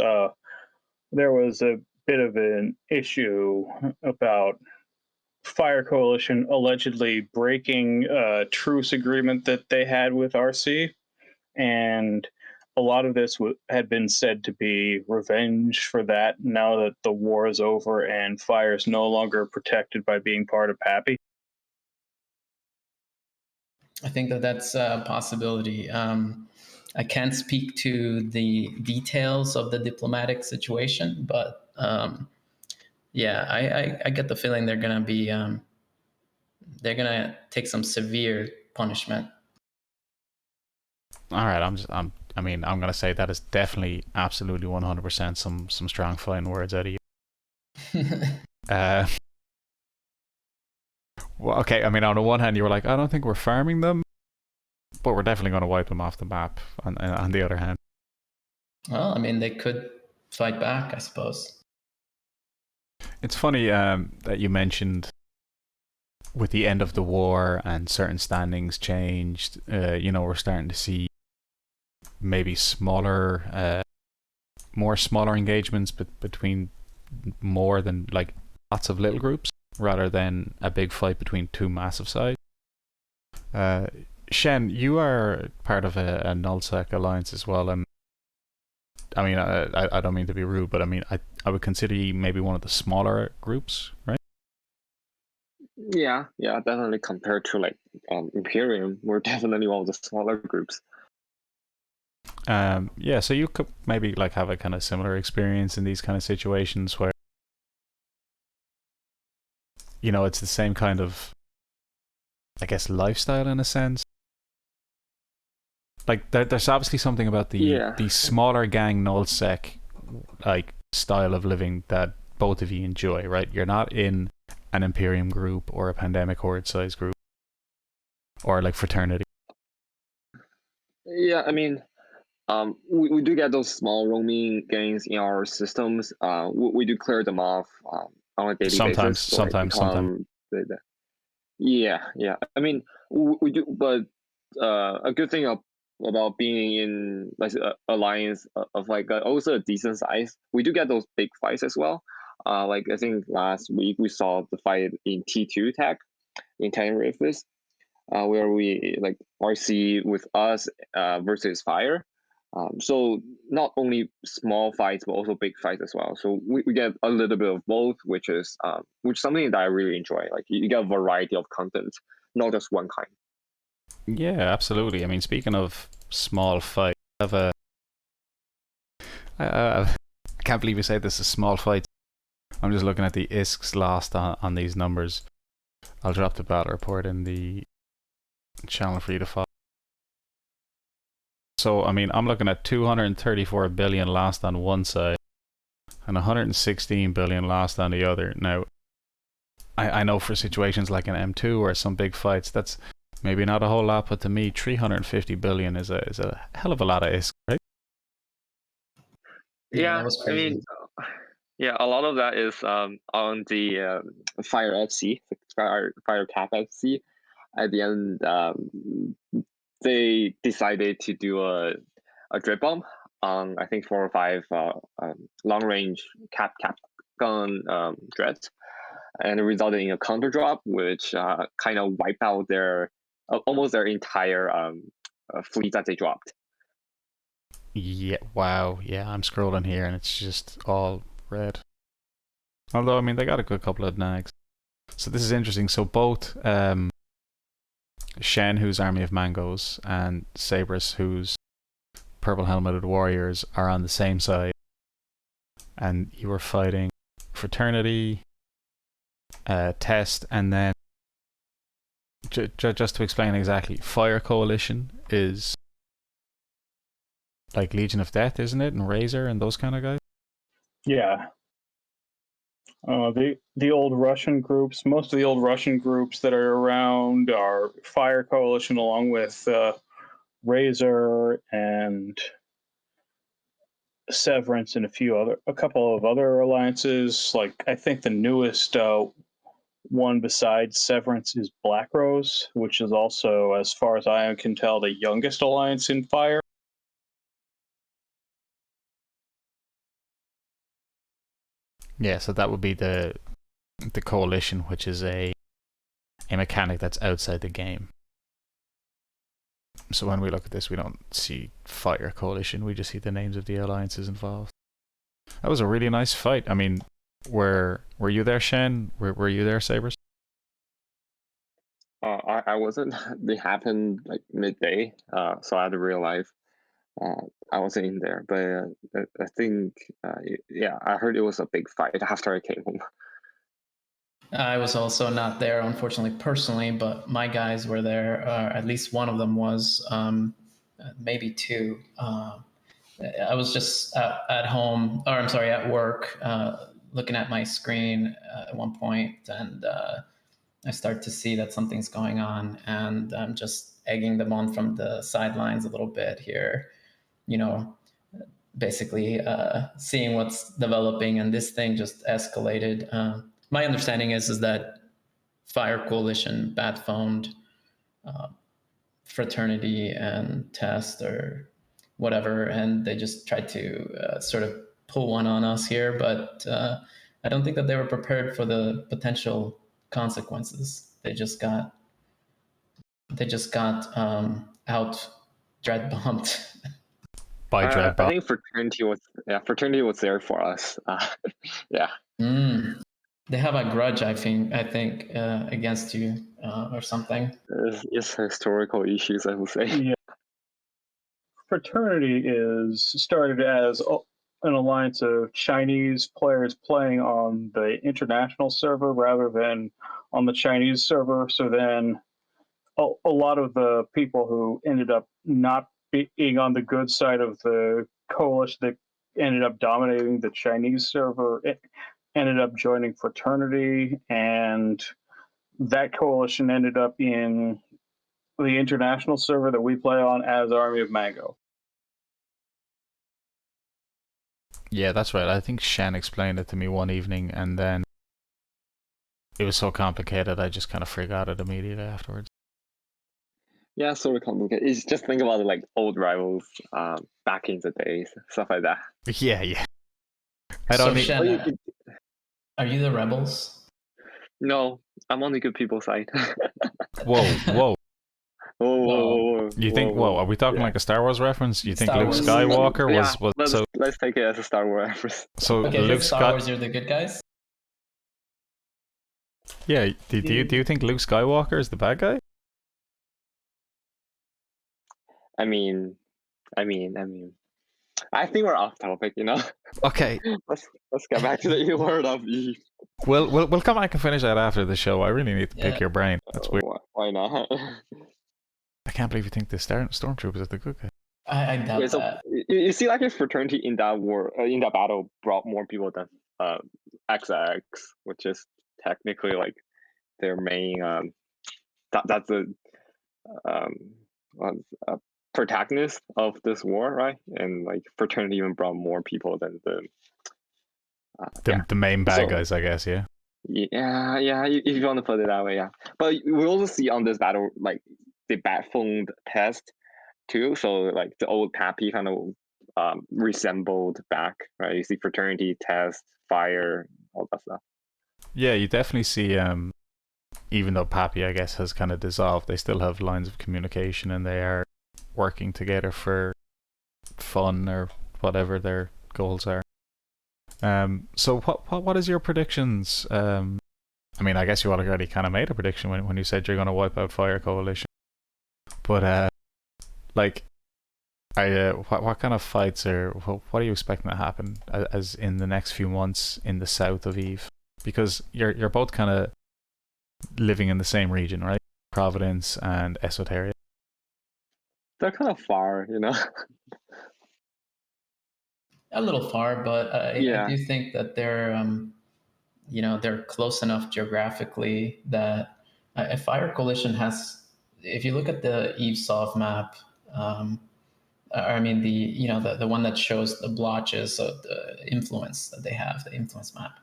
there was a bit of an issue about Fire Coalition allegedly breaking a truce agreement that they had with RC, and a lot of this had been said to be revenge for that. Now that the war is over and Fire is no longer protected by being part of Pappy. I think that that's a possibility. I can't speak to the details of the diplomatic situation, but yeah, I get the feeling they're gonna take some severe punishment. All right, I'm gonna say that is definitely, absolutely, 100% some strong fighting words out of you. Well, okay. I mean, on the one hand, you were like, I don't think we're farming them, but we're definitely going to wipe them off the map. On the other hand, well, I mean, they could fight back, I suppose. it's funny that you mentioned with the end of the war and certain standings changed. We're starting to see maybe more smaller engagements between more than like lots of little groups, rather than a big fight between two massive sides. Shen, you are part of a Nullsec alliance as well. I mean, I don't mean to be rude, but I mean, I would consider you maybe one of the smaller groups, right? Yeah, definitely compared to like Imperium, we're definitely one of the smaller groups. Yeah, so you could maybe like have a kind of similar experience in these kind of situations where it's the same kind of, I guess, lifestyle in a sense. Like there's obviously something about the smaller gang Nullsec like style of living that both of you enjoy, right? You're not in an Imperium group or a Pandemic Horde size group or like Fraternity. Yeah, I mean, we do get those small roaming gangs in our systems. We do clear them off on a daily basis. Sometimes. Yeah. I mean, we do, but a good thing about being in like alliance of like also a decent size, we do get those big fights as well. Like I think last week we saw the fight in T2 tech in Tenerife. where we like RC with us versus fire. So not only small fights but also big fights as well. So we get a little bit of both, which is something that I really enjoy. Like you get a variety of content, not just one kind. Yeah, absolutely. I mean, speaking of small fights, I have a. I can't believe you say this is small fights. I'm just looking at the ISKs lost on these numbers. I'll drop the battle report in the channel for you to follow. So, I mean, I'm looking at 234 billion lost on one side and 116 billion lost on the other. Now, I know for situations like an M2 or some big fights, that's maybe not a whole lot, but to me, 350 billion is a hell of a lot of ISK, right? Yeah, that was I crazy. mean, yeah, a lot of that is on the Fire FC, Fire Cap FC. At the end, they decided to do a drip bomb on I think 4 or 5 long range cap gun dreads, and it resulted in a counter drop, which kind of wiped out their almost their entire fleet that they dropped. Yeah, wow. Yeah, I'm scrolling here and it's just all red. Although, I mean, they got a good couple of nags. So this is interesting. So both Shen, who's Army of Mangoes, and Sabreus, who's Purple Helmeted Warriors, are on the same side. And you were fighting Fraternity, Test, and then just to explain exactly, Fire Coalition is like Legion of Death, isn't it? And Razor and those kind of guys? Yeah. The old Russian groups, most of the old Russian groups that are around are Fire Coalition, along with Razor and Severance, and a couple of other alliances. Like I think the newest one besides Severance is Black Rose, which is also, as far as I can tell, the youngest alliance in Fire. Yeah, so that would be the Coalition, which is a mechanic that's outside the game. So when we look at this, we don't see Fire Coalition, we just see the names of the alliances involved. That was a really nice fight. I mean, were you there, Shen? Were you there, Sabreus? I wasn't. They happened like midday, so I had to real life. I wasn't in there, but I think, yeah, I heard it was a big fight after I came home. I was also not there, unfortunately, personally, but my guys were there. At least one of them was, maybe two. I was just at home, or I'm sorry, at work, looking at my screen at one point, and I start to see that something's going on, and I'm just egging them on from the sidelines a little bit here, you know, basically seeing what's developing, and this thing just escalated. My understanding is that Fire Coalition bat phoned Fraternity and Test or whatever, and they just tried to sort of pull one on us here, but I don't think that they were prepared for the potential consequences. They just got out dread bumped. By I Dreadbot. think fraternity was there for us. Yeah. They have a grudge, I think, against you or something. It's historical issues, I would say. Yeah. Fraternity is started as an alliance of Chinese players playing on the international server rather than on the Chinese server. So then a lot of the people who ended up not being on the good side of the coalition that ended up dominating the Chinese server ended up joining Fraternity, and that coalition ended up in the international server that we play on as Army of Mango. Yeah, that's right. I think Shen explained it to me one evening, and then it was so complicated I just kind of forgot it immediately afterwards. Yeah, sort of complicated. It's just think about it, like old rivals back in the days, stuff like that. Yeah. I don't So need. Shen, are you the rebels? No, I'm on the good people side. Whoa. Whoa, You think? whoa. Whoa, are we talking Yeah. like a Star Wars reference? You think Star Luke Wars. Skywalker Yeah, was let's take it as a Star Wars reference. so Okay, Luke here's Star Wars. You're the good guys. Yeah, do you think Luke Skywalker is the bad guy? I mean, I think we're off topic, you know. Okay, Let's get back to the word of Eve. we'll come back and finish that after the show. I really need to pick Yeah. your brain. That's weird. Why not? I can't believe you think the stormtroopers are the good guy. I doubt Yeah, so that. you see, like, if fraternity in that war, in that battle, brought more people than XX, which is technically like their main that's the um uh, protagonist of this war, right? And like fraternity even brought more people than The main bad So- guys, I guess. Yeah. yeah. If you want to put it that way, yeah. But we also see on this battle like the bat-phoned test too. So like the old Pappy kind of resembled back, right? You see fraternity, test, fire, all that stuff. Yeah, you definitely see. Even though Pappy, I guess, has kind of dissolved, they still have lines of communication, and they are working together for fun or whatever their goals are. So what is your predictions? I mean, I guess you already kind of made a prediction when you said you're going to wipe out Fire Coalition. But like, what kind of fights or what are you expecting to happen as in the next few months in the south of Eve? Because you're both kind of living in the same region, right? Providence and Esoteria. They're kind of far, you know. A little far, but I Yeah. do think that they're close enough geographically that a Fire Coalition has. If you look at the Eve Soft map, I mean the one that shows the blotches of the influence that they have, the influence map.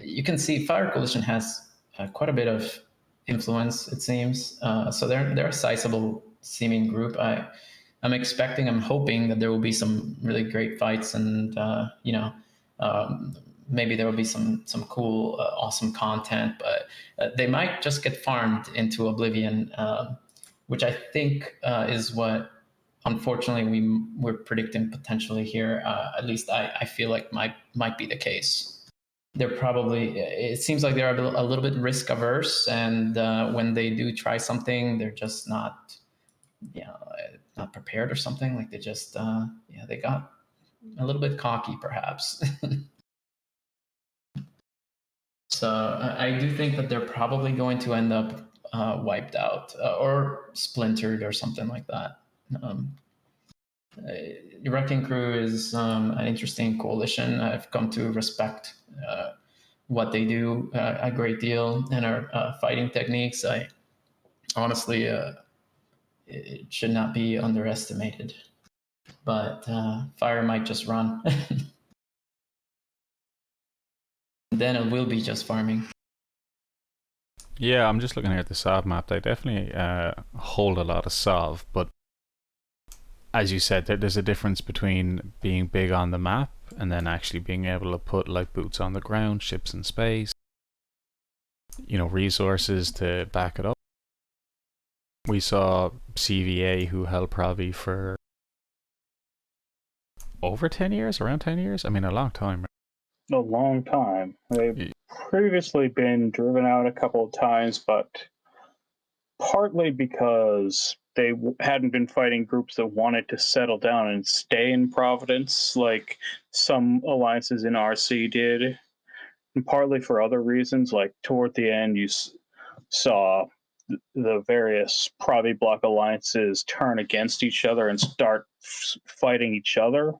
You can see Fire Coalition has quite a bit of influence, it seems. So they're a sizable seeming group. I'm hoping that there will be some really great fights, and maybe there will be some cool, awesome content. But they might just get farmed into oblivion, which I think is what, unfortunately, we're predicting potentially here. At least I feel like might be the case. It seems like they're a little bit risk averse, and when they do try something, they're just not not prepared or something. Like they just they got a little bit cocky perhaps. So I do think that they're probably going to end up wiped out or splintered or something like that. Rekking Crew is an interesting coalition. I've come to respect what they do a great deal, and our fighting techniques. I honestly, it should not be underestimated. But fire might just run. Then it will be just farming. Yeah, I'm just looking here at the Sov map. They definitely hold a lot of Sov, but as you said, there's a difference between being big on the map and then actually being able to put like boots on the ground, ships in space, resources to back it up. We saw CVA who held Provi for over 10 years, around 10 years. I mean, a long time. A long time. They've previously been driven out a couple of times, but partly because they hadn't been fighting groups that wanted to settle down and stay in Providence like some alliances in RC did, and partly for other reasons. Like toward the end, you saw the various Provi block alliances turn against each other and start fighting each other.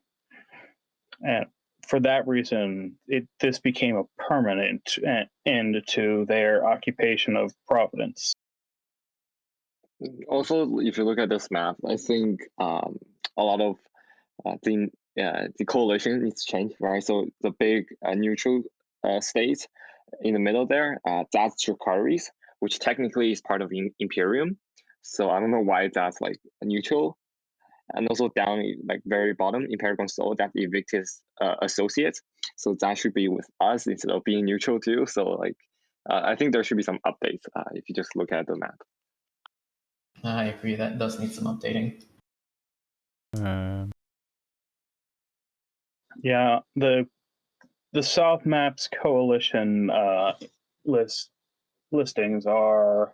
And for that reason, this became a permanent end to their occupation of Providence. Also, if you look at this map, I think a lot of the coalition needs to change, right? So the big neutral state in the middle there, that's Dracarys, which technically is part of Imperium. So I don't know why that's like neutral. And also down like very bottom, Imperial Soul, that's Evictus associates. So that should be with us instead of being neutral too. So like I think there should be some updates if you just look at the map. I agree. That does need some updating. Yeah, the South Maps Coalition listings are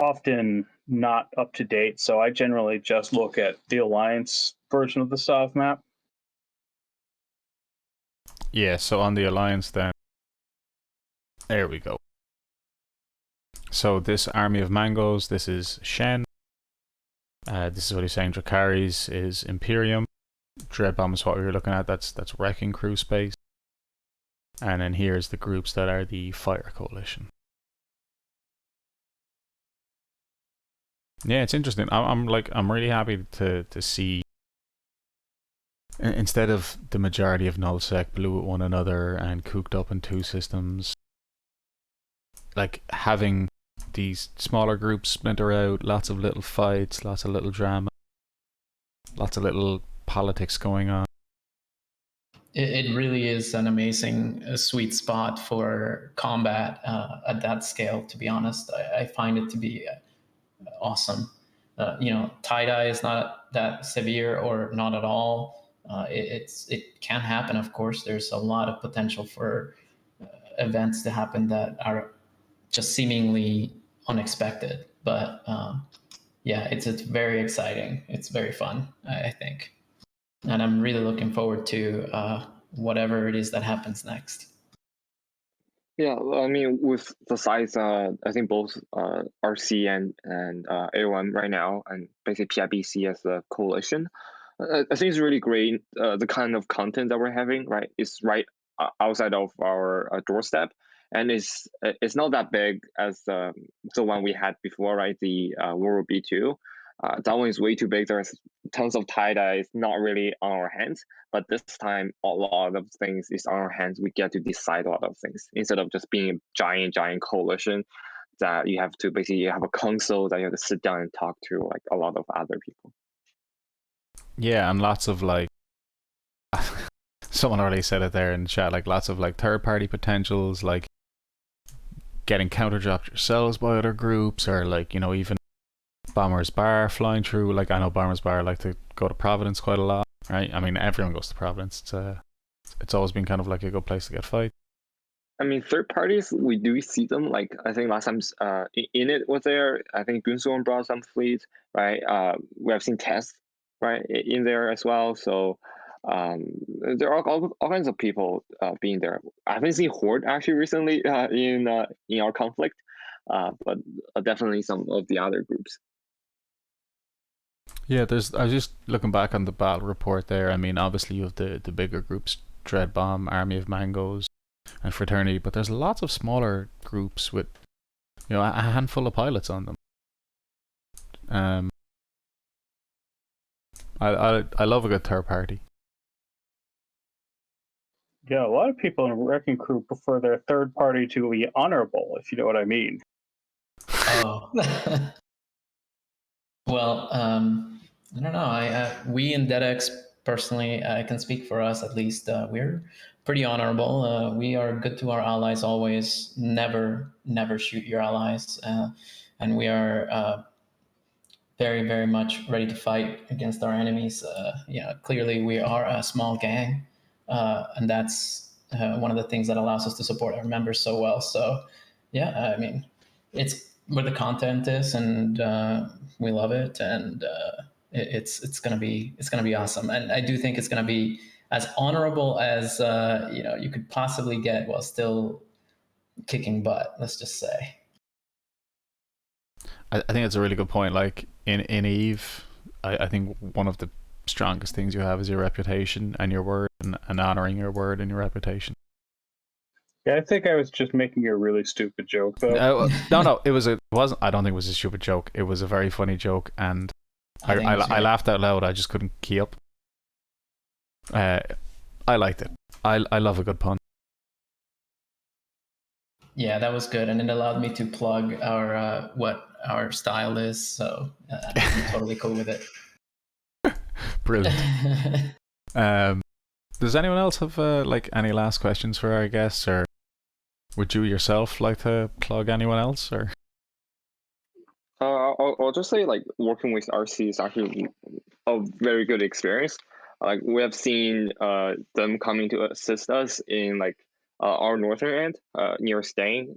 often not up to date, so I generally just look at the Alliance version of the South Map. Yeah, so on the Alliance then, there we go. So this Army of Mangoes, this is Shen. This is what he's saying, Dracarys is Imperium. Dread Bomb is what we were looking at, that's Rekking Crew space. And then here's the groups that are the Fire Coalition. Yeah, it's interesting. I'm really happy to see, instead of the majority of Nullsec blue at one another and cooked up in two systems, like having these smaller groups splinter out, lots of little fights, lots of little drama, lots of little politics going on. It really is an amazing sweet spot for combat at that scale, to be honest. I find it to be awesome. Tie-dye is not that severe or not at all. It can happen, of course. There's a lot of potential for events to happen that are just seemingly unexpected. But yeah, it's very exciting. It's very fun, I think. And I'm really looking forward to whatever it is that happens next. Yeah, I mean, with the size, I think both RC and A1 right now, and basically PIBC as a coalition, I think it's really great. The kind of content that we're having, right, is right outside of our doorstep, and it's not that big as the one we had before, right? The World B2. That one is way too big. There's tons of tie-dye. It's not really on our hands. But this time, a lot of things is on our hands. We get to decide a lot of things instead of just being a giant coalition that you have to basically have a console that you have to sit down and talk to like a lot of other people. Yeah, and lots of like, someone already said it there in chat, like lots of like third-party potentials, like getting counter-dropped yourselves by other groups, or like, even Bomber's Bar flying through. Like, I know Bomber's Bar like to go to Providence quite a lot, right? I mean, everyone goes to Providence. It's always been kind of like a good place to get fight. I mean, third parties, we do see them. Like, I think last time Init was there. I think Gunsorn brought some fleets, right? We have seen tests, right, in there as well. So there are all kinds of people being there. I haven't seen Horde actually recently in our conflict, but definitely some of the other groups. Yeah, I was just looking back on the battle report there. I mean, obviously you have the bigger groups, Dread Bomb, Army of Mangoes, and Fraternity, but there's lots of smaller groups with, a handful of pilots on them. I love a good third party. Yeah, a lot of people in Rekking Crew prefer their third party to be honorable, if you know what I mean. Oh. Well, I don't know. We in DeadX, personally, I can speak for us at least. We're pretty honorable. We are good to our allies always. Never shoot your allies. And we are very, very much ready to fight against our enemies. Clearly we are a small gang, and that's one of the things that allows us to support our members so well. So, yeah, I mean, it's where the content is, and we love it, and it's gonna be awesome. And I do think it's gonna be as honorable as you could possibly get while still kicking butt. Let's just say. I think it's a really good point. Like in Eve, I think one of the strongest things you have is your reputation and your word, and honoring your word and your reputation. Yeah, I think I was just making a really stupid joke, though. No, it wasn't. I don't think it was a stupid joke. It was a very funny joke, and I laughed out loud. I just couldn't key up. I liked it. I love a good pun. Yeah, that was good, and it allowed me to plug our what our style is. So I'm totally cool with it. Brilliant. Does anyone else have like any last questions for our guests, or would you yourself like to plug anyone else? Or I'll just say like working with RC is actually a very good experience. Like we have seen them coming to assist us in like our northern end near Stain.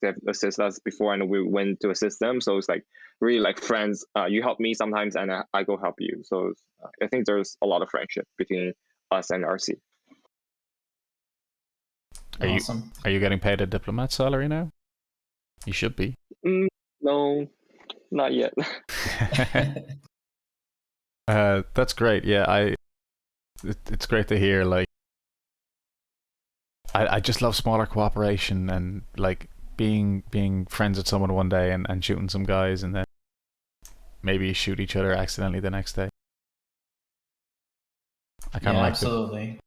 They have assisted us before, and we went to assist them. So it's like really like friends. You help me sometimes, and I go help you. So I think there's a lot of friendship between us and RC. Awesome. Are you getting paid a diplomat salary now? You should be. No, not yet. That's great. Yeah, it's great to hear. Like, I just love smaller cooperation and like being friends with someone one day and shooting some guys and then maybe shoot each other accidentally the next day. I kind of like absolutely.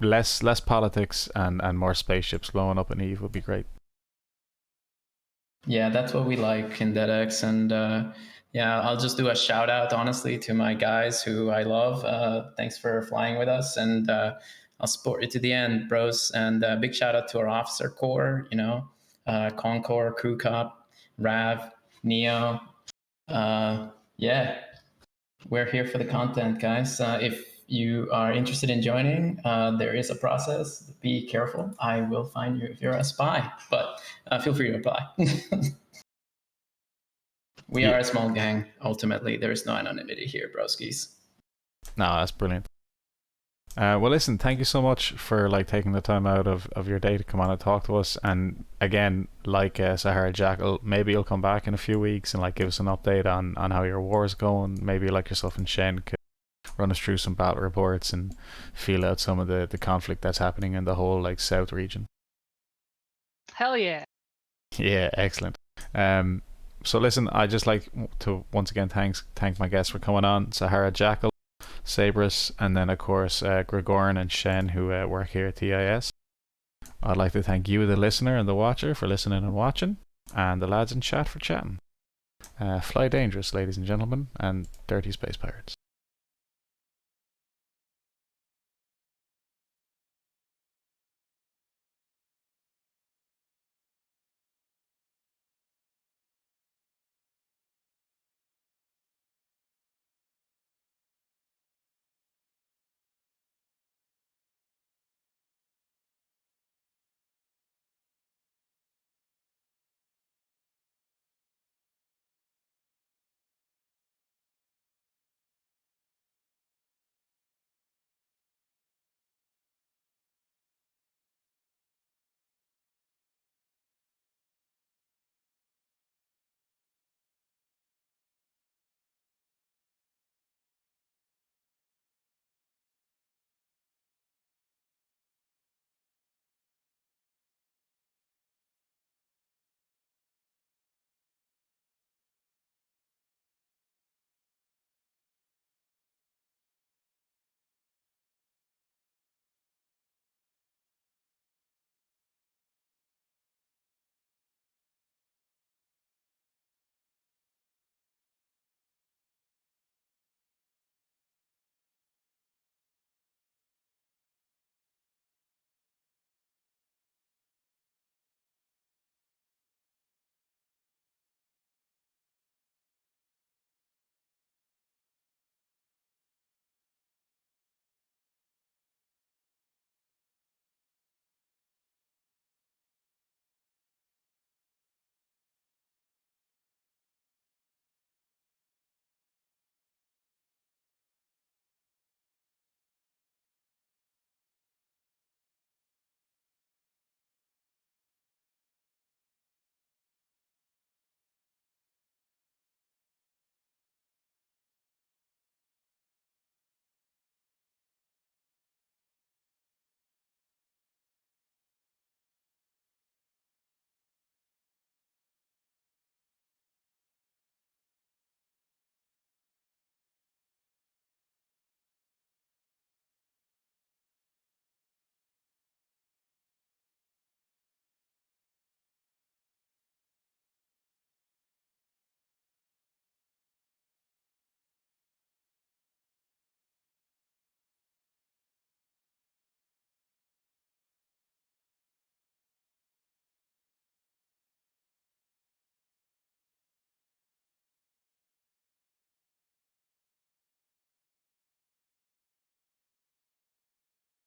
Less politics and more spaceships blowing up in Eve would be great. Yeah, that's what we like in DeadX. And yeah, I'll just do a shout out, honestly, to my guys who I love. Thanks for flying with us. And I'll support you to the end, bros. And big shout out to our officer corps, Concord, Crew Cop, Rav, Neo. Yeah, we're here for the content, guys. If you are interested in joining, there is a process. Be careful. I will find you if you're a spy, but feel free to apply. We are a small gang. Ultimately, there is no anonymity here, broskies. No, that's brilliant. Well, listen, thank you so much for like taking the time out of your day to come on and talk to us. And again, like Sahara Jackal, maybe you'll come back in a few weeks and like give us an update on how your war is going. Maybe like yourself and Shen could run us through some battle reports and feel out some of the conflict that's happening in the whole like south region. Hell yeah. Yeah, excellent. So listen, I just like to once again thank my guests for coming on, Sahara Jackal, Sabreus, and then of course Gergoran and Shen who work here at TIS. I'd like to thank you, the listener and the watcher, for listening and watching, and the lads in chat for chatting. Fly dangerous, ladies and gentlemen, and dirty space pirates.